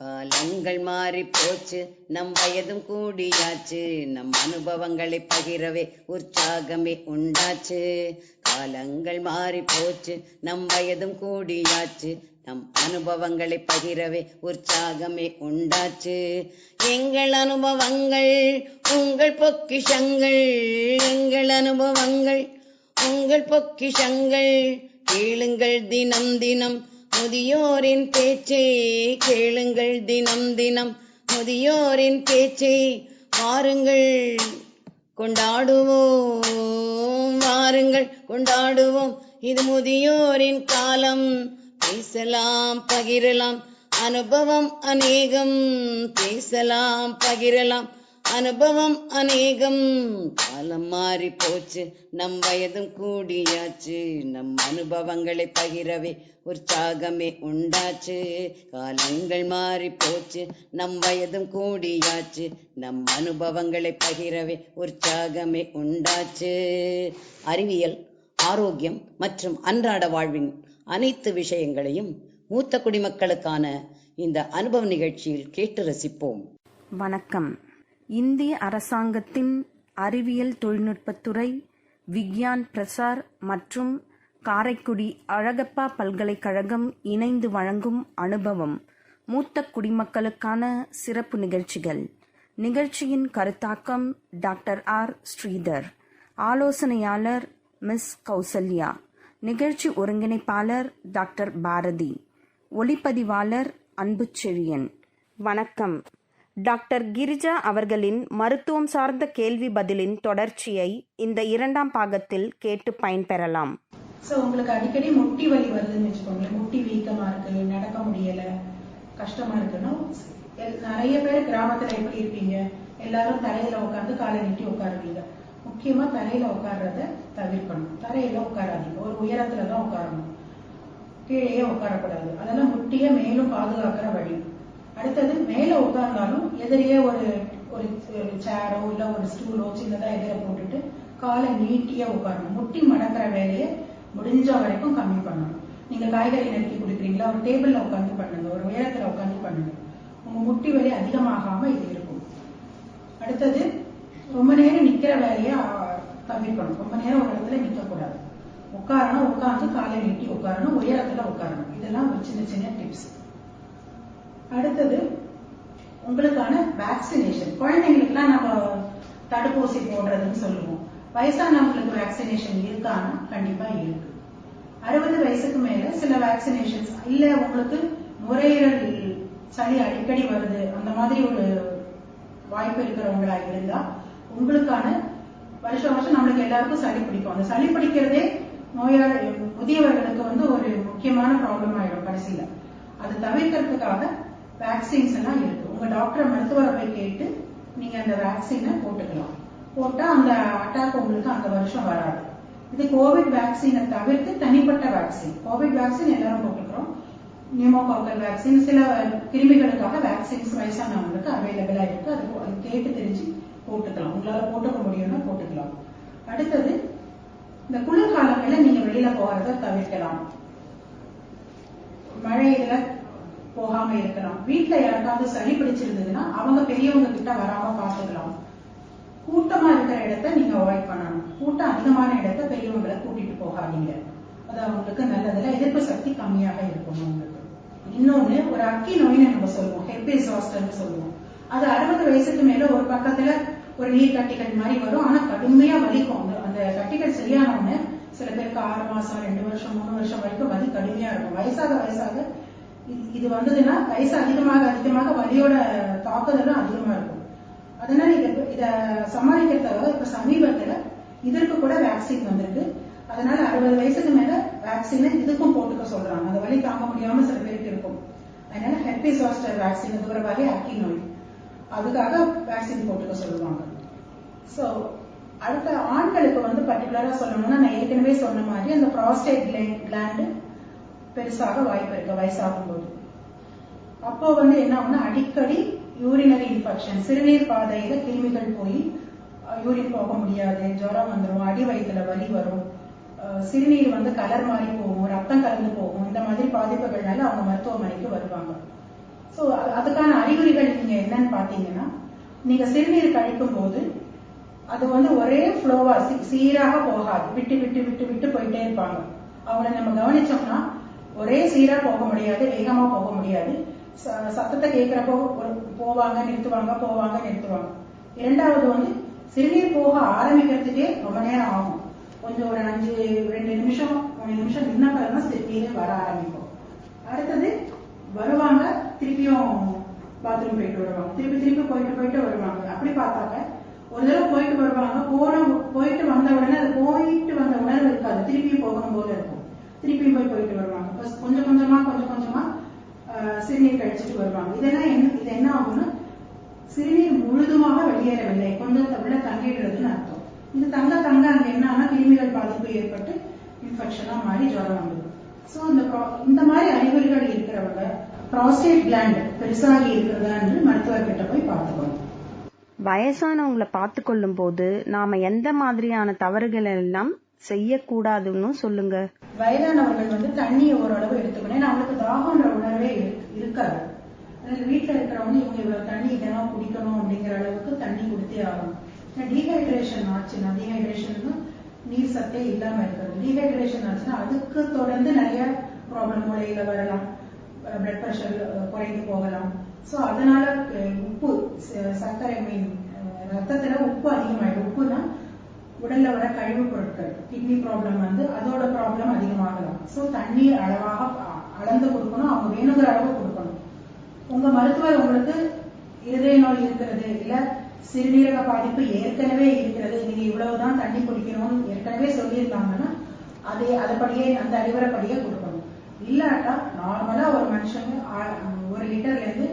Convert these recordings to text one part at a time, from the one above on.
காலங்கள் மாறி போச்சு, நம் வயதும் கூடியாச்சு, நம் அனுபவங்களை பகிரவே உற்சாகமே உண்டாச்சு. காலங்கள் மாறி போச்சு, நம் வயதும் கூடியாச்சு, நம் அனுபவங்களை பகிரவே உற்சாகமே உண்டாச்சு. எங்கள் அனுபவங்கள் உங்கள் பொக்கிஷங்கள், எங்கள் அனுபவங்கள் உங்கள் பொக்கிஷங்கள். கேளுங்கள் தினம் தினம் முதியோரின் பேச்சை, கேளுங்கள் தினம் தினம் முதியோரின் பேச்சை. வாருங்கள் கொண்டாடுவோம், வாருங்கள் கொண்டாடுவோம், இது முதியோரின் காலம். பேசலாம் பகிரலாம் அனுபவம் அநேகம், பேசலாம் பகிரலாம் அனுபவம் அநேகம். காலம் மாறி போச்சு, நம் வயதும் கூடியாச்சு, நம் அனுபவங்களை பகிரவே உற்சாகமே உண்டாச்சு. காலங்கள் மாறி போச்சு, நம் வயதும் கூடியாச்சு, நம் அனுபவங்களை பகிரவே உற்சாகமே உண்டாச்சு. அறிவியல், ஆரோக்கியம் மற்றும் அன்றாட வாழ்வின் அனைத்து விஷயங்களையும் மூத்த குடிமக்களுக்கான இந்த அனுபவ நிகழ்ச்சியில் கேட்டு ரசிப்போம். வணக்கம். இந்திய அரசாங்கத்தின் அறிவியல் தொழில்நுட்பத்துறை, விக்யான் பிரசார் மற்றும் காரைக்குடி அழகப்பா பல்கலைக்கழகம் இணைந்து வழங்கும் அனுபவம் மூத்த குடிமக்களுக்கான சிறப்பு நிகழ்ச்சிகள். நிகழ்ச்சியின் கருத்தாக்கம் டாக்டர் ஆர் ஸ்ரீதர், ஆலோசனையாளர் மிஸ் கௌசல்யா, நிகழ்ச்சி ஒருங்கிணைப்பாளர் டாக்டர் பாரதி, ஒளிப்பதிவாளர் அன்புச்செழியன். வணக்கம். டாக்டர் கிரிஜா அவர்களின் மருத்துவம் சார்ந்த கேள்வி பதிலின் தொடர்ச்சியை இந்த இரண்டாம் பாகத்தில் கேட்டு பயன்பெறலாம். உங்களுக்கு அடிக்கடி முட்டி வலி வருதுன்னு வச்சுக்கோங்களேன், முட்டி வீக்கமா இருக்கு, நடக்க முடியல, கஷ்டமா இருக்குன்னா நிறைய பேர் கிராமத்துல எப்படி இருப்பீங்க, எல்லாரும் தரையில உட்காந்து காலை நீட்டி உட்காருவீங்க. முக்கியமா தரையில உட்கார்றத தவிர்க்கணும். தரையில உட்காராதீங்க, ஒரு உயரத்துலதான் உட்காரணும், கீழே உட்காரக்கூடாது. அதெல்லாம் முட்டிய மேலும் பாதுகாக்கிற வழி. அடுத்தது, மேல உட்கார்ந்தாலும் எதிரியே ஒரு சேரோ இல்ல ஒரு ஸ்டூலோ சின்னதா எதிர போட்டுட்டு காலை நீட்டியா உட்காரணும். முட்டி மடக்கிற வேலையை முடிஞ்ச வரைக்கும் கம்மி பண்ணணும். நீங்க காய்கறி நறுக்கி கொடுக்குறீங்களா, ஒரு டேபிள்ல உட்காந்து பண்ணுங்க, ஒரு உயரத்துல உட்காந்து பண்ணுங்க. உங்க முட்டி வலி அதிகமாகாம இது இருக்கும். அடுத்தது, ரொம்ப நேரம் நிக்கிற வேலையை தவிர்க்கணும். ரொம்ப நேரம் ஒரு இடத்துல நிக்க கூடாது. உட்காரணும், உட்காந்து காலை நீட்டி உட்காரணும், உயரத்துல உட்காரணும். இதெல்லாம் ஒரு சின்ன சின்ன டிப்ஸ். அடுத்தது, உங்களுக்கான வேக்சினேஷன். குழந்தைங்களுக்குலாம் நம்ம தடுப்பூசி போடுறதுன்னு சொல்லுவோம். வயசானவங்களுக்கு வேக்சினேஷன் இருக்கான்னா கண்டிப்பா இருக்கு. 60 வயசுக்கு மேல சில வேக்சினேஷன்ஸ் இல்ல, உங்களுக்கு நுரையீரல் சளி அடிக்கடி வருது, அந்த மாதிரி ஒரு வாய்ப்பு இருக்கிறவங்களா இருந்தா உங்களுக்கான வருஷம் நம்மளுக்கு எல்லாருக்கும் சளி பிடிக்கும். அந்த சளி பிடிக்கிறதே முதியவர்களுக்கு ஒரு முக்கியமான ப்ராப்ளம் ஆயிடும் கடைசியில. அது தவிர்க்கிறதுக்காக வேக்சின்ஸ் எல்லாம் இருக்கு. உங்க டாக்டர் மருத்துவரை போய் கேட்டு நீங்க அந்த வேக்சினை போட்டுக்கலாம். போட்டா அந்த அட்டாக் உங்களுக்கு அந்த வருஷம் வராது. இது கோவிட் வேக்சினை தவிர்த்து தனிப்பட்ட வேக்சின். கோவிட் வேக்சின் எல்லாரும் போட்டுக்கிறோம். நியூமோகாக்கல் வேக்சின், சில கிருமிகளுக்காக வேக்சின்ஸ் வயசானவங்களுக்கு அவைலபிளா இருக்கு. அது கேட்டு தெரிஞ்சு போட்டுக்கலாம். உங்களால போட்டுக்க முடியும்னா போட்டுக்கலாம். அடுத்தது, இந்த குளிர்காலங்கள்ல நீங்க வெளியில போகிறத தவிர்க்கலாம். மழை இதுல போகாம இருக்கலாம். வீட்டுல யாருக்காவது சளி பிடிச்சிருந்ததுன்னா அவங்க பெரியவங்க கிட்ட வராம பாத்துக்கலாம். கூட்டமா இருக்கிற இடத்த நீங்க அவாய்ட் பண்ணணும். கூட்டம் அதிகமான இடத்த பெரியவங்களை கூட்டிட்டு போகாதீங்க. அது அவங்களுக்கு நல்லதுல எதிர்ப்பு சக்தி கம்மியாக இருக்கும் அவங்களுக்கு. இன்னொன்னு, ஒரு அக்கி நோயின்னு நம்ம சொல்லுவோம், ஹெர்பிஸ் ஜாஸ்டர்னு சொல்லுவோம். அது 60 வயசுக்கு மேல ஒரு பக்கத்துல ஒரு நீர் கட்டிகள் மாதிரி வரும். ஆனா கடுமையா வலிக்கும். அந்த கட்டிகள் சரியானவங்க சில பேருக்கு 6 மாசம் 2 வருஷம் 3 வருஷம் வரைக்கும் வலி கடுமையா இருக்கும். வயசாக இது வந்ததுன்னா வயசு அதிகமாக வலியோட தாக்குதலும் அதிகமா இருக்கும். அதனால இத சமாளிக்கிறதுக்காக இப்ப சமீபத்துல இதற்கு கூட வேக்சின் வந்திருக்கு. அதனால 60 வயசுக்கு மேல வேக்சினை இதுக்கும் போட்டுக்க சொல்றாங்க. அந்த வலி தாங்க முடியாம சில பேருக்கு இருக்கும். அதனால ஹெர்பிஸ் ஜாஸ்டர் வேக்சின், அது ஒரு வகை அக்கி நோய், அதுக்காக வேக்சின் போட்டுக்க சொல்லுவாங்க. சோ அடுத்த ஆண்களுக்கு பர்டிகுலரா சொல்லணும்னா, நான் ஏற்கனவே சொன்ன மாதிரி அந்த ப்ராஸ்டேட் கிளாண்ட் பெருசாக வாய்ப்பு இருக்கு வயசாகும் போது. அப்போ என்ன ஆகும்னா, அடிக்கடி யூரினரி இன்ஃபெக்ஷன், சிறுநீர் பாதையில கிருமிகள் போய் யூரின் போக முடியாது, ஜுரம் வந்துடும், அடி வயிற்றுல வலி வரும், சிறுநீர் கலர் மாறி போகும், ரத்தம் கலந்து போகும். இந்த மாதிரி பாதிப்புகள்னால அவங்க மருத்துவமனைக்கு வருவாங்க. ஸோ அதுக்கான அறிகுறிகள் நீங்க என்னன்னு பாத்தீங்கன்னா, நீங்க சிறுநீர் கழிக்கும் போது அது வந்து ஒரே ஃப்ளோவா சீராக போகாது, விட்டு விட்டு விட்டு விட்டு போயிட்டே இருப்பாங்க. அவங்கள நம்ம கவனிச்சோம்னா ஒரே சீரா போக முடியாது, வேகமா போக முடியாது. சத்தத்தை கேட்கிறப்போ போவாங்க நிறுத்துவாங்க, போவாங்க நிறுத்துவாங்க. இரண்டாவது வந்து சிறுநீர் போக ஆரம்பிக்கிறதுக்கே ரொம்ப நேரம் ஆகும். கொஞ்சம் ஒரு 2 நிமிஷம் 3 நிமிஷம் நின்ன பிறகுதான் சிறுநீரே வர ஆரம்பிக்கும். அடுத்தது வருவாங்க, திருப்பியும் பாத்ரூம் போயிட்டு வருவாங்க, திருப்பி திருப்பி போயிட்டு போயிட்டு வருவாங்க. அப்படி பார்த்தாக்க ஒரு தடவை போயிட்டு வருவாங்க, போயிட்டு வந்த உடனே அது போயிட்டு வந்த உணர்வு இருக்காது, திருப்பியும் போகணும் போல இருக்கும். திருப்பியும் போயிட்டு வருவாங்க. கொஞ்சம் கொஞ்சமா சிறுநீர் கழிச்சிட்டு வருவாங்க. இது என்ன ஆகும்னா, சிறுநீர் முழுதுமாக வெளியேறவில்லை, கொஞ்சம் உள்ள தங்கிடுறதுன்னு அர்த்தம். இது தங்க அங்க என்ன ஆனா கிருமிகள் பாதிப்பு ஏற்பட்டு இன்ஃபெக்ஷனா மாறி ஜுரம் வந்துடும். சோ இந்த மாதிரி அறிகுறிகள் இருக்கிறவங்க ப்ராஸ்டேட் கிளாண்ட் பெருசாகி இருக்கிறதா என்று மருத்துவர்கிட்ட போய் பார்த்துக்கணும். வயசானவங்களை பார்த்து கொள்ளும் போது நாம எந்த மாதிரியான தவறுகள் எல்லாம் செய்யக்கூடாதுன்னு சொல்லுங்க. வயதானவர்கள் வந்து தண்ணியை ஓரளவு எடுத்துக்கணும். ஏன்னா அவங்களுக்கு தாகம்ன்ற உணர்வே இருக்காது. வீட்டுல இருக்கிறவங்க இவங்க இவ்வளவு தண்ணி தினம் குடிக்கணும் அப்படிங்கிற அளவுக்கு தண்ணி குடித்தே ஆகணும். டீஹைட்ரேஷன் ஆச்சுன்னா, டீஹைட்ரேஷன் நீர் சத்தே இல்லாம இருக்கிறது. டீஹைட்ரேஷன் ஆச்சுன்னா அதுக்கு தொடர்ந்து நிறைய ப்ராப்ளம், மூளையில வரலாம், பிளட் பிரஷர் குறைந்து போகலாம். சோ அதனால உப்பு, சர்க்கரை மீன் ரத்தத்துல உப்பு அதிகமாயிடும். உப்புனா உடல்ல வர கழிவு பொருட்கள், கிட்னி ப்ராப்ளம் வந்து அதோட ப்ராப்ளம் அதிகமாகலாம். சோ தண்ணீர் அளவாக அளந்து கொடுக்கணும், அவங்க வேணுங்கிற அளவு கொடுக்கணும். உங்க மருத்துவர் உங்களுக்கு இருதய நோய் இருக்கிறது, இல்ல சிறுநீரக பாதிப்பு ஏற்கனவே இருக்கிறது, நீங்க இவ்வளவுதான் தண்ணி குடிக்கணும்னு ஏற்கனவே சொல்லியிருக்காங்கன்னா அதைப்படியே அந்த அறிவுரைப்படியே கொடுக்கணும். இல்லாட்டா நார்மலா ஒரு மனுஷங்க 1 லிட்டர்ல இருந்து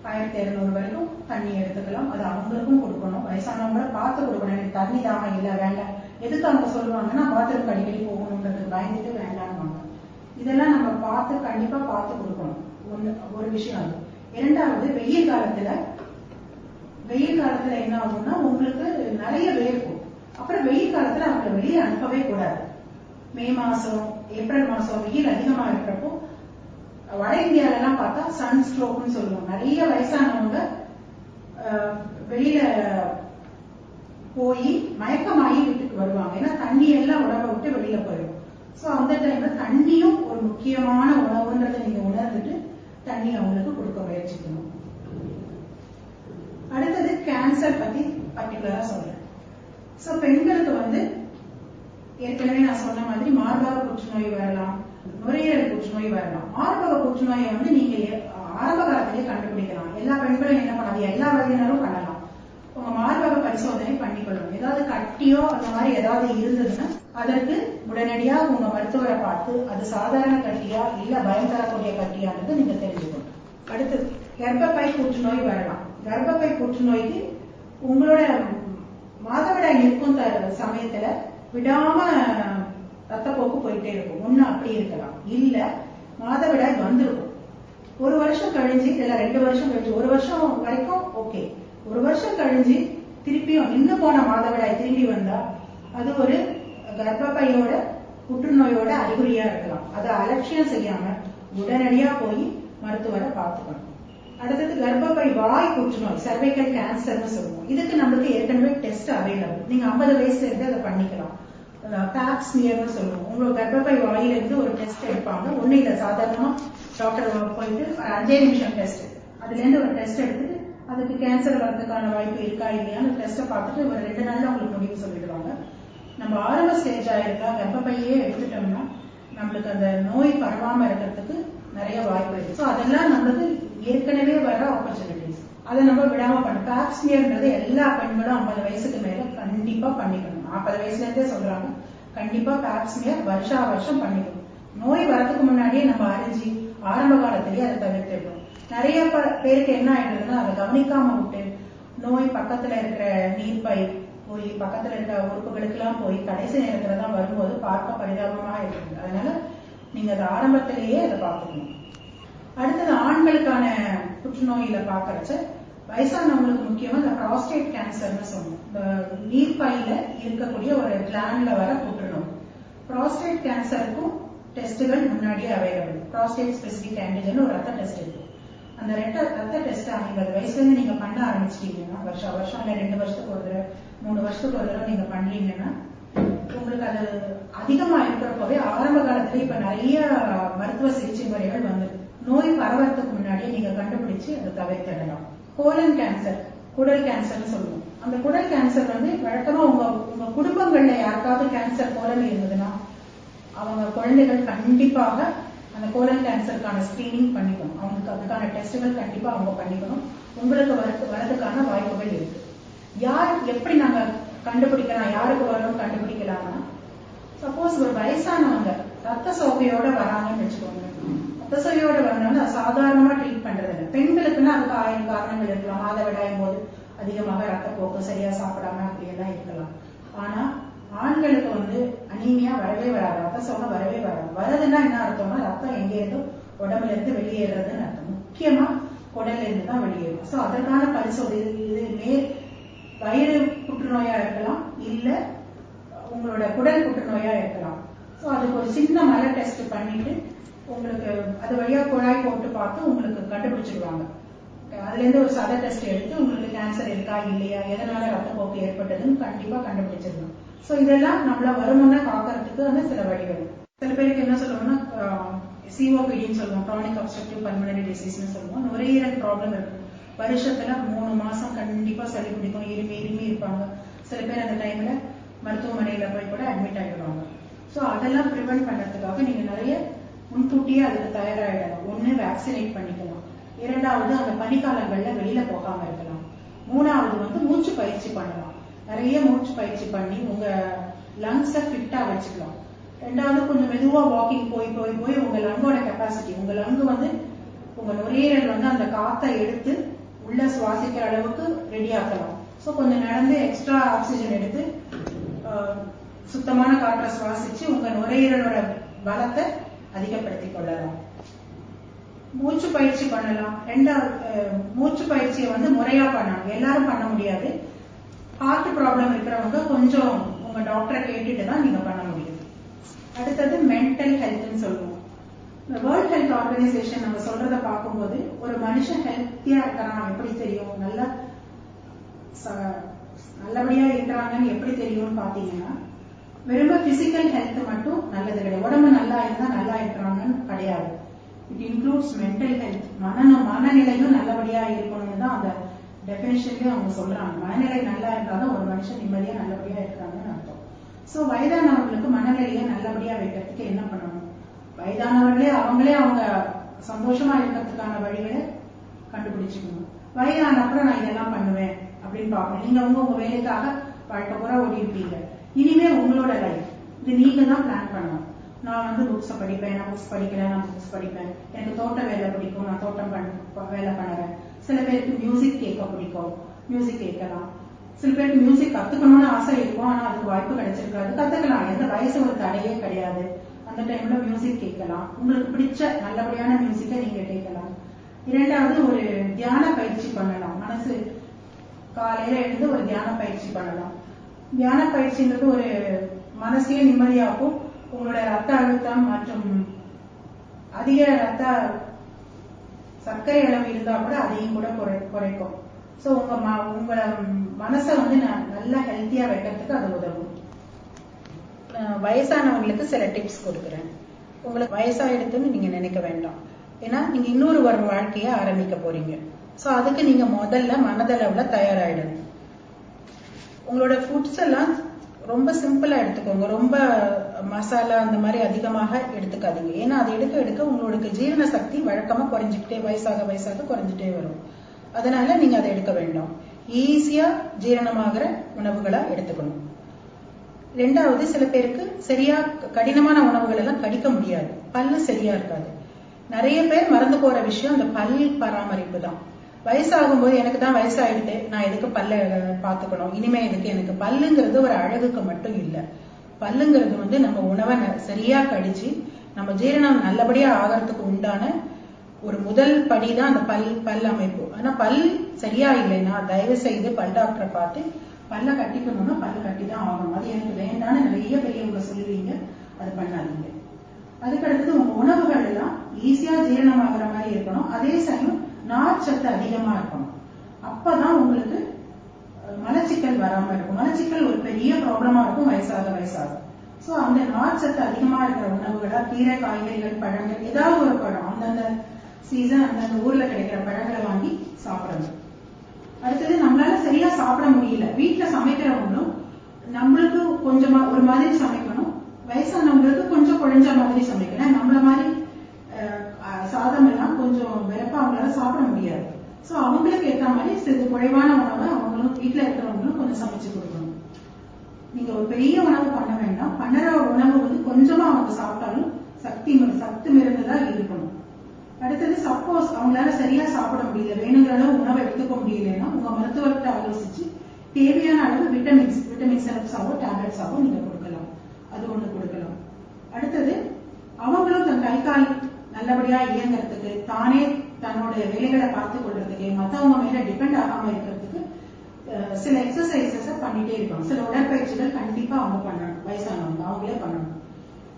1200 வரைக்கும் தண்ணி எடுத்துக்கலாம். அது அவங்களுக்கும் கொடுக்கணும். வயசானவங்கள பார்த்து கொடுக்கணும். எனக்கு தண்ணி தாகம் இல்ல, வேண்டாம். எதுக்கு அவங்க சொல்லுவாங்கன்னா பாத்ரூம் அடிக்கடி போகணும்ன்றது பயந்துட்டு வேண்டாம்வாங்க. இதெல்லாம் நம்ம கண்டிப்பா பார்த்து கொடுக்கணும். ஒரு விஷயம் அது. இரண்டாவது, வெயில் காலத்துல என்ன ஆகும்னா உங்களுக்கு நிறைய வேர்க்கும். அப்புறம் வெயில் காலத்துல அவங்களை வெளியே அனுப்பவே கூடாது. மே மாசம், ஏப்ரல் மாசம் வெயில் அதிகமா இருக்கிறப்போ வட இந்தியால எல்லாம் பார்த்தா சன் ஸ்ட்ரோக்னு சொல்லுவோம். நிறைய வயசானவங்க வெளியில போய் மயக்கமாயி வீட்டுக்கு வருவாங்க. ஏன்னா தண்ணி எல்லாம் உடம்ப விட்டு வெளியில போயிடும். சோ அந்த டைம்ல தண்ணியும் ஒரு முக்கியமான உணவுன்றதை நீங்க உணர்ந்துட்டு தண்ணி அவங்களுக்கு கொடுக்க முயற்சிக்கணும். அடுத்தது கேன்சர் பத்தி பர்டிகுலரா சொல்றேன். சோ பெண்களுக்கு வந்து ஏற்கனவே நான் சொன்ன மாதிரி மார்பக புற்றுநோய் வரலாம், நுரையீரல் புற்றுநோய் வரலாம். மார்பக புற்றுநோயை வந்து நீங்க ஆரம்ப காலத்திலேயே கண்டுபிடிக்கலாம். எல்லா பெண்களும் என்ன பண்ணாது, எல்லா வயதினரும் பண்ணலாம். உங்க மார்பக பரிசோதனை பண்ணிக்கொள்ளணும். ஏதாவது கட்டியோ அந்த மாதிரி ஏதாவது இருந்ததுன்னா அதற்கு உடனடியா உங்க மருத்துவரை பார்த்து அது சாதாரண கட்டியா இல்ல பயம் தரக்கூடிய கட்டியானது நீங்க தெரிஞ்சுக்கணும். அடுத்தது கர்ப்பப்பை புற்றுநோய் வரலாம். கர்ப்பப்பை புற்றுநோய்க்கு உங்களோட மாதவிடாய் நிற்கும் சமயத்துல விடாம ரத்தப்போக்கு போயிட்டே இருக்கும். ஒண்ணு அப்படி இருக்கலாம், இல்ல மாதவிடாய் வந்திருக்கும். 1 வருஷம் கழிஞ்சு இல்ல 2 வருஷம் கழிஞ்சு, 1 வருஷம் வரைக்கும் ஓகே, 1 வருஷம் கழிஞ்சு திருப்பியும் நின்று போன மாதவிடாய் திரும்பி வந்தா அது ஒரு கர்ப்பப்பையோட புற்றுநோயோட அறிகுறியா இருக்கலாம். அதை அலட்சியம் செய்யாம உடனடியா போய் மருத்துவரை பார்த்துக்கணும். அடுத்தது கர்ப்பப்பை வாய் புற்றுநோய், சர்வைக்கல் கேன்சர்னு சொல்லுவோம். இதுக்கு நம்மளுக்கு ஏற்கனவே டெஸ்ட் அவைலபிள். நீங்க 50 வயசுல இருந்து அதை பண்ணிக்கலாம். பேப் ஸ்மியர்னு சொல்லுவோம். உங்களுக்கு கர்ப்பப்பை வாயில இருந்து ஒரு டெஸ்ட் எடுப்பாங்க. ஒண்ணு இல்ல, சாதாரணமா டாக்டர் போயிட்டு 5 நிமிஷம் டெஸ்ட், அதுல இருந்து ஒரு டெஸ்ட் எடுத்துட்டு அதுக்கு கேன்சர் வரதுக்கான வாய்ப்பு இருக்கா இல்லையான்னு டெஸ்ட்டை பார்த்துட்டு ஒரு 2 நாள்ல உங்களுக்கு முடிவு சொல்லிடுவாங்க. நம்ம ஆரம்ப ஸ்டேஜ் ஆயிருக்கா கர்ப்பப்பையே எடுத்துட்டோம்னா நம்மளுக்கு அந்த நோய் பரவாம இருக்கிறதுக்கு நிறைய வாய்ப்பு இருக்கு. ஸோ அதெல்லாம் நம்மளுக்கு ஏற்கனவே வர ஆப்பர்ச்சுனிட்டிஸ். அதை நம்ம விடாம பண்ணணும். பேப் ஸ்மியர்ன்றது எல்லா பெண்களும் 50 வயசுக்கு மேல கண்டிப்பா பண்ணிக்கணும். 40 வயசுல இருந்தே சொல்றாங்க, கண்டிப்பா பேப் ஸ்மியர் வருஷம் பண்ணிக்கணும். நோய் வரதுக்கு முன்னாடியே நம்ம அறிஞ்சு ஆரம்ப காலத்திலேயே அதை தவிர்த்துடணும். நிறைய பேருக்கு என்ன ஆயிடுதுன்னா அதை கவனிக்காம விட்டு நோய் பக்கத்துல இருக்கிற நீர்ப்பை போய் பக்கத்துல இருக்கிற உறுப்புகளுக்கு எல்லாம் போய் கடைசி நேரத்துல தான் வரும்போது பார்க்க பரிதாபமாக இருக்குது. அதனால நீங்க அதை ஆரம்பத்திலேயே அதை பார்க்கணும். அடுத்தது ஆண்களுக்கான புற்றுநோயில பாக்குறச்ச வயசானவங்களுக்கு முக்கியமா இந்த ப்ராஸ்டேட் கேன்சர்னு சொல்லுவோம். இந்த நீர்ப்பையில இருக்கக்கூடிய ஒரு கிளாண்ட்ல வர புற்றுநோய். ப்ராஸ்டேட் கேன்சருக்கும் டெஸ்டுகள் முன்னாடியே அவைலபிள். ப்ராஸ்டேட் ஸ்பெசிபிக் ஆன்டிஜன் ஒரு ரத்த டெஸ்ட் இருக்கு. அந்த ரத்த டெஸ்ட் 50 வயசுல இருந்து நீங்க பண்ண ஆரம்பிச்சிட்டீங்கன்னா, வருஷம் இல்ல 2 வருஷத்துக்கு ஒரு தடவை 3 வருஷத்துக்கு ஒரு தடவை நீங்க பண்றீங்கன்னா, உங்களுக்கு அது அதிகமா இருக்கிறப்பவே ஆரம்ப காலத்துல இப்ப நிறைய மருத்துவ சிகிச்சை முறைகள் வந்து நோய் பரவறதுக்கு முன்னாடியே நீங்க கண்டுபிடிச்சு அதை தவிர்த்திடலாம். கோலன் கேன்சர், குடல் கேன்சர்னு சொல்லுவோம். அந்த குடல் கேன்சர் வந்து வழக்கமா உங்க குடும்பங்கள்ல யாருக்காவது கேன்சர் கோலன் இருந்ததுன்னா அவங்க குழந்தைகள் கண்டிப்பாக அந்த கோலன் கேன்சருக்கான ஸ்கிரீனிங் பண்ணிக்கணும். அவங்களுக்கு அதுக்கான டெஸ்டுகள் கண்டிப்பா அவங்க பண்ணிக்கணும். உங்களுக்கு வரதுக்கான வாய்ப்புகள் இருக்கு. யார் எப்படி நாங்க கண்டுபிடிக்கலாம், யாருக்கு வரணும் கண்டுபிடிக்கலாம்னா, சப்போஸ் ஒரு வயசானவங்க ரத்த சோகையோட வராங்கன்னு வச்சுக்கோங்க. ரத்த சோகையோட வரணும்னு அது சாதாரணமா ட்ரீட் பண்றது இல்லை. பெண்களுக்குன்னா அதுக்கு 1000 காரணங்கள் இருக்கலாம். மாதவிடாயும் போது அதிகமாக ரத்தப்போக்கு, சரியா சாப்பிடாம அப்படியெல்லாம் இருக்கலாம். ஆனா ஆண்களுக்கு வந்து அனீமியா வரவே வராது, ரத்த சோகை வரவே வராது. வரதுன்னா என்ன அர்த்தம்னா, ரத்தம் எங்க இருந்து உடம்புல இருந்து வெளியேறதுன்னு அர்த்தம். முக்கியமா குடல்ல இருந்து தான் வெளியேறும். சோ அதற்கான பரிசோதனை இது வயிறு புற்றுநோயா இருக்கலாம், இல்ல உங்களோட குடல் புற்றுநோயா இருக்கலாம். சோ அதுக்கு ஒரு சின்ன மலை டெஸ்ட் பண்ணிட்டு உங்களுக்கு அது வழியா குழாய் போட்டு பார்த்து உங்களுக்கு கண்டுபிடிச்சிடுவாங்க. அதுல இருந்து ஒரு சத டெஸ்ட் எடுத்து உங்களுக்கு கேன்சர் இருக்கா இல்லையா, எதனால ரத்தப்போக்கு ஏற்பட்டதுன்னு கண்டிப்பா கண்டுபிடிச்சிடணும். சோ இதெல்லாம் நம்மள வருமுன்னா காக்கிறதுக்கு வந்து சில வழிகள். சில பேருக்கு என்ன சொல்லுவோம்னா சிஓபிடின்னு சொல்லுவோம், கிரானிக் அப்ஸ்ட்ரக்டிவ் பல்மனரி டிசீஸ்னு சொல்லுவோம். நுரையீரல் ப்ராப்ளம் இருக்கு. வருஷத்துல 3 மாசம் கண்டிப்பா சளி பிடிக்கும், இருமி இருப்பாங்க. சில பேர் அந்த டைம்ல மருத்துவமனையில போய் கூட அட்மிட் ஆகிடுவாங்க. சோ அதெல்லாம் ப்ரிவென்ட் பண்றதுக்காக நீங்க நிறைய முன்கூட்டியே அதுக்கு தயாராகிடணும். ஒண்ணு வேக்சினேட் பண்ணிக்கலாம், இரண்டாவது அந்த பனிக்காலங்கள்ல வெளியில போகாம இருக்கலாம், மூணாவது வந்து மூச்சு பயிற்சி பண்ணலாம். நிறைய மூச்சு பயிற்சி பண்ணி உங்க லங்ஸ ஃபிட்டா வச்சுக்கலாம். ரெண்டாவது கொஞ்சம் மெதுவா வாக்கிங் போய் உங்க லங்கோட கெப்பாசிட்டி, உங்க லங்கு வந்து உங்க நுரையீரல் வந்து அந்த காத்தை எடுத்து உள்ள சுவாசிக்கிற அளவுக்கு ரெடி ஆக்கலாம். சோ கொஞ்சம் நடந்து எக்ஸ்ட்ரா ஆக்சிஜன் எடுத்து சுத்தமான காற்றை சுவாசிச்சு உங்க நுரையீரலோட பலத்தை அதிகப்படுத்திக் கொள்ளலாம். மூச்சு பயிற்சி பண்ணலாம். மூச்சு பயிற்சியை வந்து முறையா பண்ணணும். எல்லாரும் பண்ண முடியாது. ஹார்ட் ப்ராப்ளம் இருக்கிறவங்க கொஞ்சம் உங்க டாக்டரை கேட்டுட்டு தான் நீங்க பண்ண முடியும். அடுத்தது மென்டல் ஹெல்த்னு சொல்லுவோம். வேர்ல்ட் ஹெல்த் ஆர்கனைசேஷன் நம்ம சொல்றத பார்க்கும்போது ஒரு மனுஷன் ஹெல்த்தியா இருக்கிறான் எப்படி தெரியும், நல்லபடியா இருக்கிறாங்கன்னு எப்படி தெரியும்னு பாத்தீங்கன்னா, வெறும் பிசிக்கல் ஹெல்த் மட்டும் நல்லது கிடையாது. உடம்பு நல்லா இருந்தா நல்லா இருக்கிறாங்கன்னு கிடையாது. It includes mental health. மனநிலையும் நல்லபடியா இருக்கணும்னு தான் அந்த டெபினிஷன்லயே அவங்க சொல்றாங்க. மனநிலை நல்லா இருந்தாலும் ஒரு மனுஷன் நிம்மதியா நல்லபடியா இருக்கிறாங்கன்னு அர்த்தம். சோ வயதானவர்களுக்கு மனநிலையை நல்லபடியா வைக்கிறதுக்கு என்ன பண்ணணும்? வயதானவர்களே அவங்க சந்தோஷமா இருக்கிறதுக்கான வழிகளை கண்டுபிடிச்சுக்கணும். வயதான அப்புறம் நான் இதெல்லாம் பண்ணுவேன் அப்படின்னு பார்க்கணும். நீங்க உங்க வேலைக்காக வாழ்க்கை பூரா ஓடி இருப்பீங்க. இனிமே உங்களோட லைஃப் இது நீங்க தான் பிளான் பண்ணணும். நான் வந்து புக்ஸ் படிப்பேன், நான் புக்ஸ் படிக்கிறேன், நான் புக்ஸ் படிப்பேன், எனக்கு தோட்ட வேலை பிடிக்கும், நான் தோட்டம் வேலை பண்ணுறேன். சில பேருக்கு மியூசிக் கேட்க பிடிக்கும், மியூசிக் கேட்கலாம். சில பேருக்கு மியூசிக் கத்துக்கணும்னு ஆசை இருக்கும், ஆனா அதுக்கு வாய்ப்பு கிடைச்சிருக்காது. கத்துக்கலாம், எந்த வயசு ஒரு தடையே கிடையாது. அந்த டைம்ல மியூசிக் கேட்கலாம். உங்களுக்கு பிடிச்ச நல்லபடியான மியூசிக்கை நீங்க கேட்கலாம். இரண்டாவது ஒரு தியான பயிற்சி பண்ணலாம். மனசு காலையில எழுந்து ஒரு தியான பயிற்சி பண்ணலாம். தியான பயிற்சிங்கிறது ஒரு மனசையே நிம்மதியாகும். உங்களோட ரத்த அழுத்தம் மற்றும் அதிக சர்க்கரை அளவு இருந்தா கூட அதையும் கூட குறைக்கும். சோ உங்களோட மனசை வந்து நல்லா ஹெல்த்தியா வைக்கிறதுக்கு அது உதவும். வயசானவங்களுக்கு சில டிப்ஸ் கொடுக்குறேன். உங்களுக்கு வயசாயிடுதுன்னு நீங்க நினைக்க வேண்டாம். ஏன்னா நீங்க இன்னொரு ஒரு வாழ்க்கைய ஆரம்பிக்க போறீங்க. சோ அதுக்கு நீங்க முதல்ல மனதளவுல தயாராயிடணும். உங்களோட ஃபுட்ஸ் எல்லாம் ரொம்ப சிம்பிளா எடுத்துக்கோங்க. ரொம்ப மசாலா அந்த மாதிரி அதிகமாக எடுத்துக்காதீங்க. ஏன்னா அதை எடுக்க உங்களுக்கு ஜீரண சக்தி வழக்கமா குறைஞ்சிக்கிட்டே வயசாக குறைஞ்சிட்டே வரும். அதனால நீங்க அதை எடுக்க வேண்டாம். ஈஸியா ஜீரணமாகிற உணவுகளா எடுத்துக்கணும். ரெண்டாவது, சில பேருக்கு சரியா கடினமான உணவுகள் எல்லாம் கடிக்க முடியாது, பல்லு சரியா இருக்காது. நிறைய பேர் மறந்து போற விஷயம் அந்த பல் பராமரிப்பு தான். வயசாகும் போது எனக்கு தான் வயசாயிடுது, நான் எதுக்கு பல்ல பாத்துக்கணும், இனிமே எதுக்கு, எனக்கு பல்லுங்கிறது ஒரு அழகுக்கு மட்டும் இல்ல. பல்லுங்கிறது வந்து நம்ம உணவை சரியா கடிச்சு நம்ம ஜீரணம் நல்லபடியா ஆகிறதுக்கு உண்டான ஒரு முதல் படிதான் அந்த பல் அமைப்பு. ஆனா பல் சரியா இல்லைன்னா தயவு செய்து பல் டாக்டரை பார்த்து பல்ல கட்டிக்கணும்னா பல்லு கட்டி தான் ஆகணும். அது எனக்கு வேண்டான்னு நிறைய பெரியவங்க சொல்லுவீங்க, அது பண்ணாதீங்க. அதுக்கடுத்தது உங்க உணவுகள் எல்லாம் ஈஸியா ஜீரணமாகிற மாதிரி இருக்கணும். அதே சமயம் நார்ச்சத்து அதிகமா இருக்கணும். அப்பதான் உங்களுக்கு மலச்சிக்கல் வராம இருக்கும். மலச்சிக்கல் ஒரு பெரிய ப்ராப்ளமா இருக்கும் வயசாக. சோ அந்த நார்ச்சத்து அதிகமா இருக்கிற உணவுகளா கீரை, காய்கறிகள், பழங்கள், ஏதாவது ஒரு பழம் அந்தந்த சீசன் அந்தந்த ஊர்ல கிடைக்கிற பழங்களை வாங்கி சாப்பிடணும். அடுத்தது நம்மளால சரியா சாப்பிட முடியல, வீட்டுல சமைக்கிறவங்களும் நம்மளுக்கு கொஞ்சமா ஒரு மாதிரி சமைக்கணும், வயசானவங்களுக்கு கொஞ்சம் குழஞ்ச மாதிரி சமைக்கணும். நம்மள மாதிரி சாதம் எல்லாம் கொஞ்சம் வெப்பா அவங்களால சாப்பிட முடியாது. சோ அவங்களுக்கு ஏற்ற மாதிரி சிறிது குறைவான உணவை அவங்களும் வீட்டுல இருக்கிறவங்களும் கொஞ்சம் சமைச்சு கொடுக்கணும். நீங்க ஒரு பெரிய உணவு பண்ண வேண்டாம், பண்ணுற உணவு வந்து கொஞ்சமா அவங்க சாப்பிட்டாலும் சத்து மிகுந்ததா இருக்கணும். அடுத்தது சப்போஸ் அவங்களால சரியா சாப்பிட முடியல, வேணுங்கிற அளவு உணவை எடுத்துக்க முடியலன்னா உங்க மருத்துவர்கிட்ட ஆலோசிச்சு தேவையான அளவு விட்டமின் சிரப்ஸாவோ டேப்லெட்ஸாவோ நீங்க கொடுக்கலாம். அது ஒண்ணு கொடுக்கலாம். அடுத்தது அவங்களும் தன் கை கால் நல்லபடியா இயங்குறதுக்கு, தானே தன்னுடைய வேலைகளை பார்த்து கொள்றதுக்கு, மத்தவங்க மேல டிபெண்ட் ஆகாம இருக்கிறதுக்கு சில எக்ஸசைசஸ் பண்ணிட்டே இருக்கணும். சில உடற்பயிற்சிகள் கண்டிப்பா அவங்க பண்ணணும். வயசானவங்க அவங்களே பண்ணணும்.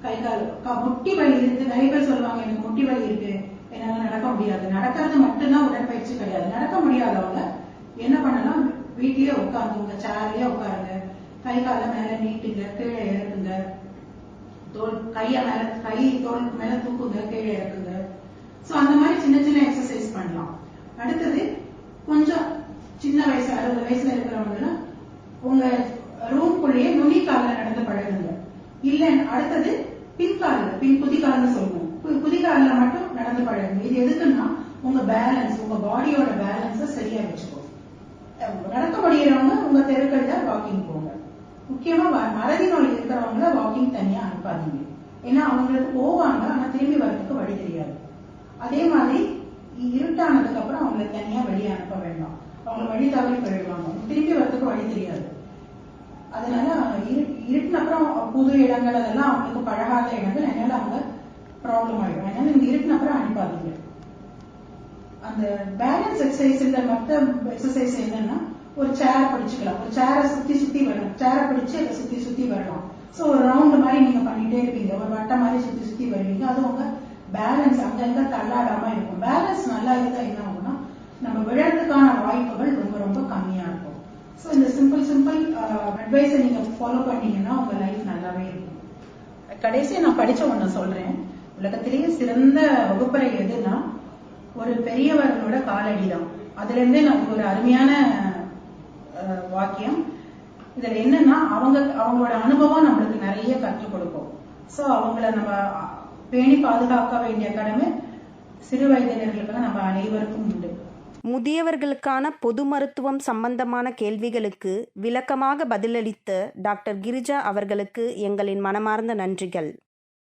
கை கால் முட்டி வலி இருக்கு, நிறைய பேர் சொல்லுவாங்க எனக்கு முட்டி வலி இருக்கு, என்னால நடக்க முடியாது. நடக்கிறது மட்டும்தான் உடற்பயிற்சி கிடையாது. நடக்க முடியாதவங்க என்ன பண்ணலாம், வீட்லயே உட்காந்து உங்க சேர்லயே உட்காருங்க, கை கால மேல நீட்டுங்க, கீழே இறக்குங்க, கை தோல் மேல தூக்குங்க, கீழே இறக்குங்க. சோ அந்த மாதிரி சின்ன சின்ன எக்ஸசைஸ் பண்ணலாம். அடுத்தது கொஞ்சம் சின்ன வயசு 60 வயசுல இருக்கிறவங்க உங்க ரூம்குள்ளேயே நுனிக்கால நடந்து பழகுங்க. இல்ல அடுத்தது பின் குதிகால்னு சொல்லுவோம், குதிகாலில் மட்டும் நடந்து பழகுங்க. இது எதுக்குன்னா உங்க பேலன்ஸ், உங்க பாடியோட பேலன்ஸ சரியா வச்சுக்கோ. நடக்க முடியறவங்க உங்க தெருக்கள்ல வாக்கிங் போங்க. முக்கியமா மறதி நோய் இருக்கிறவங்கள வாக்கிங் தனியா அனுப்பாதீங்க. ஏன்னா அவங்களுக்கு போவாங்க, ஆனா திரும்பி வர்றதுக்கு வழி தெரியாது. அதே மாதிரி இருட்டானதுக்கு அப்புறம் அவங்களை தனியா வெளியே அனுப்ப வேண்டாம். அவங்க வழி தவறி போயிடுவாங்க, திரும்பி வர்றதுக்கு வழி தெரியாது. அதனால இருட்டின அப்புறம் புது இடங்கள் அதெல்லாம் அவங்களுக்கு பழகாத இடங்கள், அதனால அவங்க ப்ராப்ளம் ஆயிடும். அதனால இந்த இருட்டின அப்புறம் அனுப்பாதீங்க. அந்த பேலன்ஸ் எக்ஸசைஸ் மற்ற எக்ஸசைஸ் என்னன்னா, ஒரு சேரை பிடிச்சுக்கலாம், ஒரு சேரை சுத்தி வரணும், சேரை பிடிச்சு அதை சுத்தி வரலாம். சோ ஒரு ரவுண்ட் மாதிரி நீங்க பண்ணிட்டே இருப்பீங்க, ஒரு வட்டம் மாதிரி சுத்தி வருவீங்க. அது உங்க பேலன்ஸ் அங்கங்க தள்ளாடாம இருக்கும். பேலன்ஸ் நல்லா இருந்தா என்ன ஆகும்னா நம்ம விழறதுக்கான வாய்ப்புகள் ரொம்ப ரொம்ப கம்மியா இருக்கும். சோ இந்த சிம்பிள் அட்வைஸை நீங்க ஃபாலோ பண்ணீங்கன்னா உங்க லைஃப் நல்லாவே இருக்கும். கடைசியா நான் படிச்ச ஒண்ணு சொல்றேன். உலகத்திலேயே சிறந்த வகுப்பறை எதுன்னா ஒரு பெரியவர்களோட காலடிதான். அதுல இருந்தே நமக்கு ஒரு அருமையான வாக்கியம். இதுல என்னன்னா அவங்களோட அனுபவம் நம்மளுக்கு நிறைய கற்றுக் கொடுக்கும். சோ அவங்கள நம்ம பேணி பாதுகாக்க வேண்டிய கடமை சிறு வயதினர்களுக்கு நம்ம அனைவருக்கும் உண்டு. முதியவர்களுக்கான பொது மருத்துவம் சம்பந்தமான கேள்விகளுக்கு விளக்கமாக பதிலளித்த டாக்டர் கிரிஜா அவர்களுக்கு எங்களின் மனமார்ந்த நன்றிகள்.